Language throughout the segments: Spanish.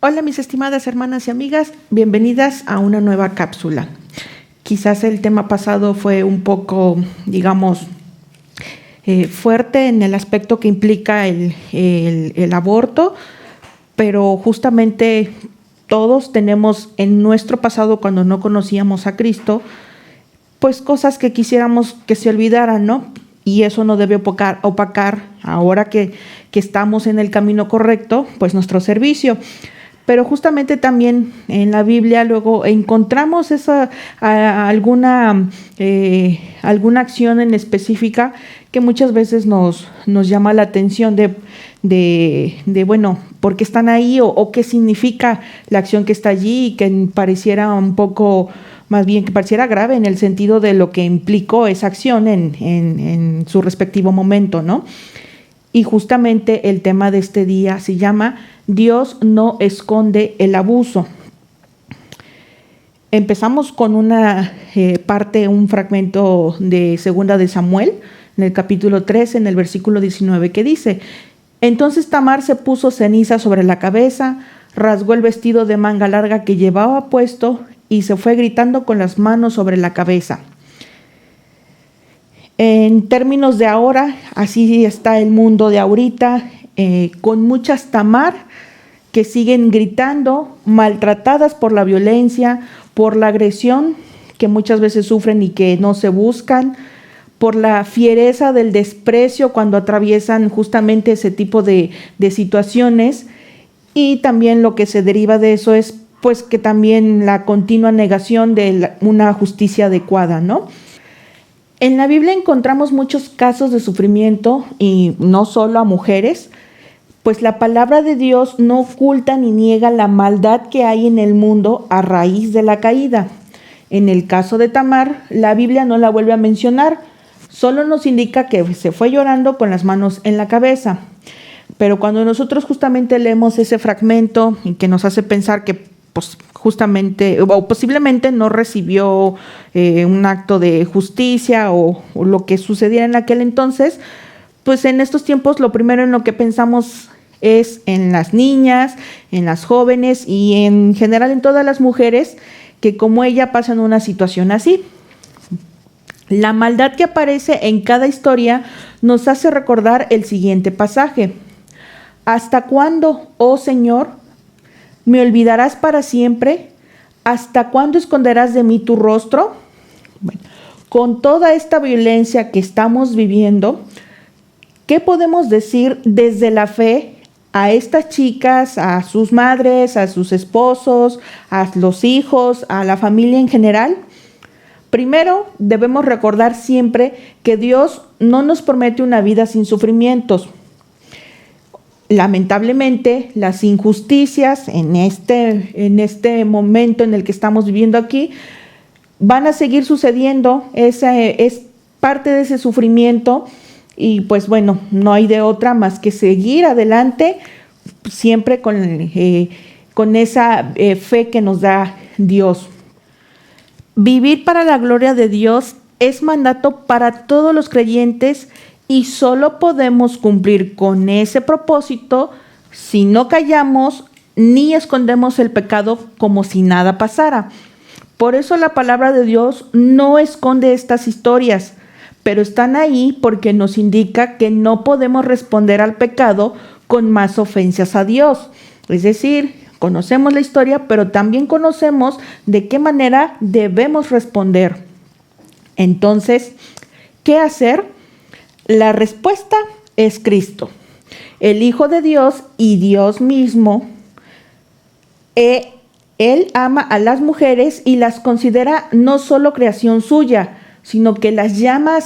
Hola mis estimadas hermanas y amigas, bienvenidas a una nueva cápsula. Quizás el tema pasado fue un poco, fuerte en el aspecto que implica el aborto, pero justamente todos tenemos en nuestro pasado, cuando no conocíamos a Cristo, pues cosas que quisiéramos que se olvidaran, ¿no? Y eso no debe opacar ahora que estamos en el camino correcto, pues nuestro servicio. Pero justamente también en la Biblia luego encontramos alguna acción en específica que muchas veces nos llama la atención bueno, ¿por qué están ahí? O qué significa la acción que está allí, y que pareciera un poco, más bien que pareciera grave en el sentido de lo que implicó esa acción en su respectivo momento, ¿no? Y justamente el tema de este día se llama Dios no esconde el abuso. Empezamos con una un fragmento de Segunda de Samuel, en el capítulo 3, en el versículo 19, que dice: Entonces Tamar se puso ceniza sobre la cabeza, rasgó el vestido de manga larga que llevaba puesto y se fue gritando con las manos sobre la cabeza. En términos de ahora, así está el mundo de ahorita, con muchas Tamar que siguen gritando, maltratadas por la violencia, por la agresión que muchas veces sufren y que no se buscan, por la fiereza del desprecio cuando atraviesan justamente ese tipo de situaciones, y también lo que se deriva de eso es pues que también la continua negación de una justicia adecuada, ¿no? En la Biblia encontramos muchos casos de sufrimiento, y no solo a mujeres, pues la palabra de Dios no oculta ni niega la maldad que hay en el mundo a raíz de la caída. En el caso de Tamar, la Biblia no la vuelve a mencionar, solo nos indica que se fue llorando con las manos en la cabeza. Pero cuando nosotros justamente leemos ese fragmento y que nos hace pensar que pues justamente o posiblemente no recibió un acto de justicia o lo que sucediera en aquel entonces, pues en estos tiempos lo primero en lo que pensamos es en las niñas, en las jóvenes y en general en todas las mujeres que como ella pasan una situación así. La maldad que aparece en cada historia nos hace recordar el siguiente pasaje: ¿Hasta cuándo, oh Señor, me olvidarás para siempre? ¿Hasta cuándo esconderás de mí tu rostro? Bueno, con toda esta violencia que estamos viviendo, ¿qué podemos decir desde la fe a estas chicas, a sus madres, a sus esposos, a los hijos, a la familia en general? Primero, debemos recordar siempre que Dios no nos promete una vida sin sufrimientos. Lamentablemente, las injusticias en este momento en el que estamos viviendo aquí van a seguir sucediendo. Esa es parte de ese sufrimiento y pues bueno, no hay de otra más que seguir adelante siempre con esa fe que nos da Dios. Vivir para la gloria de Dios es mandato para todos los creyentes y solo podemos cumplir con ese propósito si no callamos ni escondemos el pecado como si nada pasara. Por eso la palabra de Dios no esconde estas historias, pero están ahí porque nos indica que no podemos responder al pecado con más ofensas a Dios. Es decir, conocemos la historia, pero también conocemos de qué manera debemos responder. Entonces, ¿qué hacer? La respuesta es Cristo, el Hijo de Dios y Dios mismo. Él ama a las mujeres y las considera no solo creación suya, sino que las llama a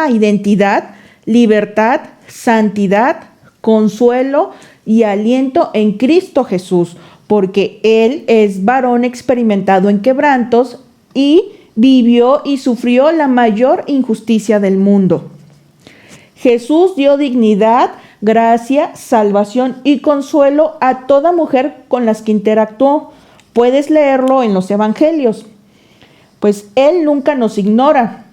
identidad, libertad, santidad, consuelo y aliento en Cristo Jesús, porque Él es varón experimentado en quebrantos y vivió y sufrió la mayor injusticia del mundo. Jesús dio dignidad, gracia, salvación y consuelo a toda mujer con las que interactuó. Puedes leerlo en los evangelios. Pues Él nunca nos ignora.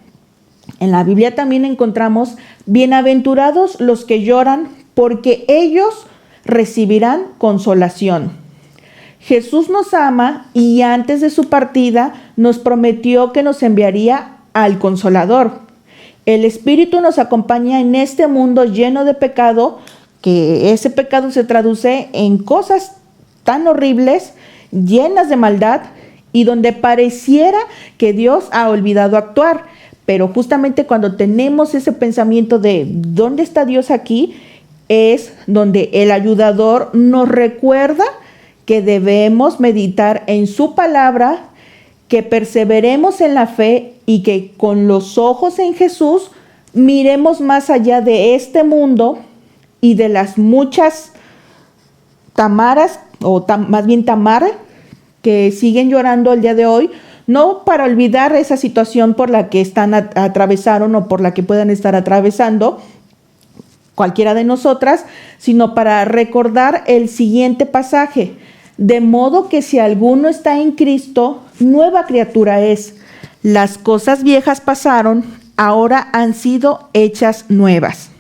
En la Biblia también encontramos: bienaventurados los que lloran, porque ellos recibirán consolación. Jesús nos ama y antes de su partida nos prometió que nos enviaría al Consolador. El Espíritu nos acompaña en este mundo lleno de pecado, que ese pecado se traduce en cosas tan horribles, llenas de maldad, y donde pareciera que Dios ha olvidado actuar. Pero justamente cuando tenemos ese pensamiento de ¿dónde está Dios aquí?, es donde el ayudador nos recuerda que debemos meditar en su palabra, que perseveremos en la fe y que con los ojos en Jesús miremos más allá de este mundo y de las muchas Tamaras, más bien Tamara, que siguen llorando el día de hoy, no para olvidar esa situación por la que atravesaron o por la que puedan estar atravesando cualquiera de nosotras, sino para recordar el siguiente pasaje. De modo que si alguno está en Cristo, nueva criatura es. Las cosas viejas pasaron, ahora han sido hechas nuevas.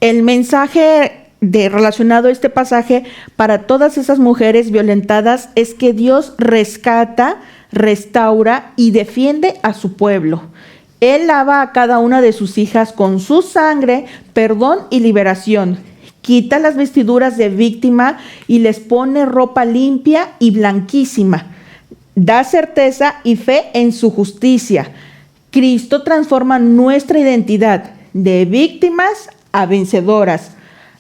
El mensaje relacionado a este pasaje para todas esas mujeres violentadas es que Dios rescata, restaura y defiende a su pueblo. Él lava a cada una de sus hijas con su sangre, perdón y liberación. Quita las vestiduras de víctima y les pone ropa limpia y blanquísima. Da certeza y fe en su justicia. Cristo transforma nuestra identidad de víctimas a vencedoras.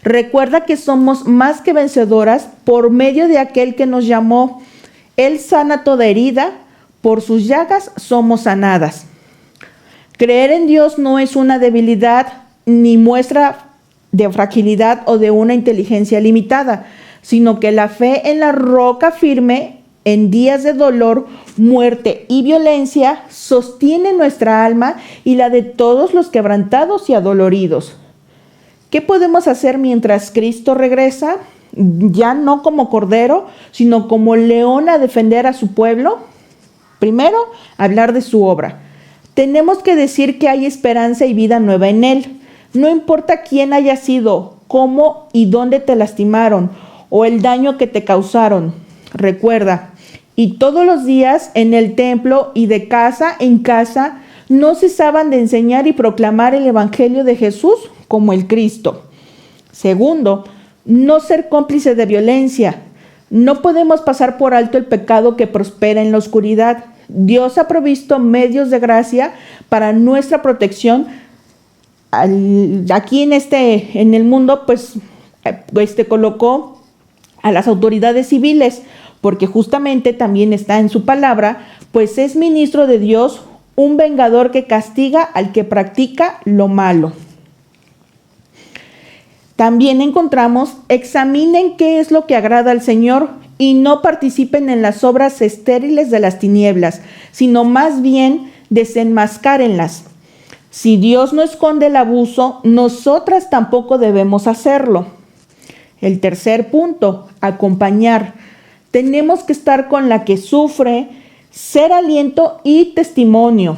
Recuerda que somos más que vencedoras por medio de aquel que nos llamó. Él sana toda herida, por sus llagas somos sanadas. Creer en Dios no es una debilidad ni muestra de fragilidad o de una inteligencia limitada, sino que la fe en la roca firme en días de dolor, muerte y violencia sostiene nuestra alma y la de todos los quebrantados y adoloridos. ¿Qué podemos hacer mientras Cristo regresa? Ya no como cordero, sino como león a defender a su pueblo. Primero, hablar de su obra. Tenemos que decir que hay esperanza y vida nueva en Él. No importa quién haya sido, cómo y dónde te lastimaron o el daño que te causaron. Recuerda, y todos los días en el templo y de casa en casa no cesaban de enseñar y proclamar el Evangelio de Jesús como el Cristo. Segundo, no ser cómplice de violencia. No podemos pasar por alto el pecado que prospera en la oscuridad. Dios ha provisto medios de gracia para nuestra protección. Aquí en el mundo, pues colocó a las autoridades civiles, porque justamente también está en su palabra, pues es ministro de Dios, un vengador que castiga al que practica lo malo. También encontramos, examinen qué es lo que agrada al Señor y no participen en las obras estériles de las tinieblas, sino más bien desenmascárenlas. Si Dios no esconde el abuso, nosotras tampoco debemos hacerlo. El tercer punto, acompañar. Tenemos que estar con la que sufre, ser aliento y testimonio.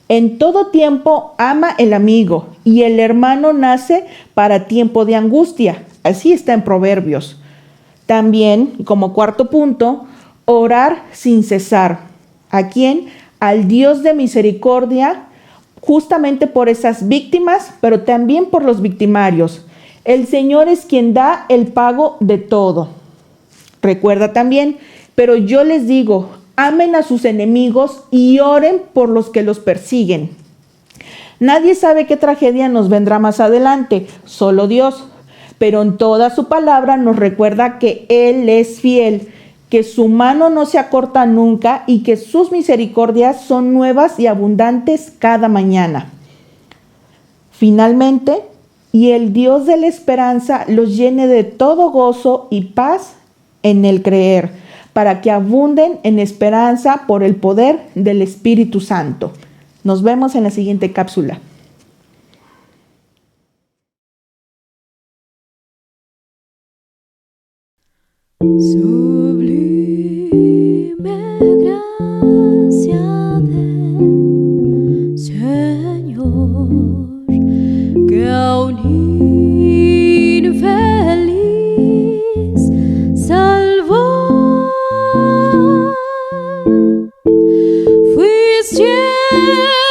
En todo tiempo ama el amigo y el hermano nace para tiempo de angustia. Así está en Proverbios. También, como cuarto punto, orar sin cesar. ¿A quién? Al Dios de misericordia, justamente por esas víctimas, pero también por los victimarios. El Señor es quien da el pago de todo. Recuerda también, pero yo les digo, amen a sus enemigos y oren por los que los persiguen. Nadie sabe qué tragedia nos vendrá más adelante, solo Dios. Pero en toda su palabra nos recuerda que Él es fiel, que su mano no se acorta nunca y que sus misericordias son nuevas y abundantes cada mañana. Finalmente, y el Dios de la esperanza los llene de todo gozo y paz en el creer, para que abunden en esperanza por el poder del Espíritu Santo. Nos vemos en la siguiente cápsula. Sublime gracia del Señor, que a un infeliz cielo.